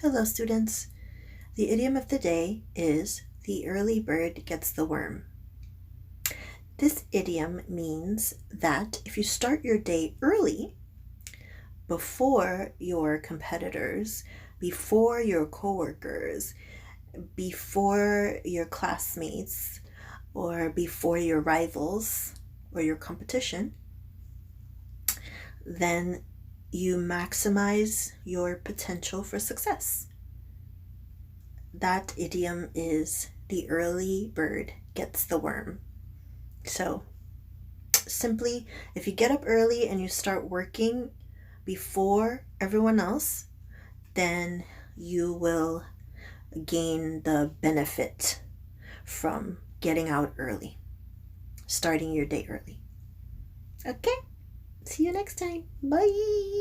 Hello, students. The idiom of the day is the early bird gets the worm. This idiom means that if you start your day early, before your competitors, before your coworkers, before your classmates, or before your rivals or your competition, then you maximize your potential for success. That idiom is the early bird gets the worm. So simply, if you get up early and you start working before everyone else, then you will gain the benefit from getting out early, starting your day early. Okay, see you next time. Bye.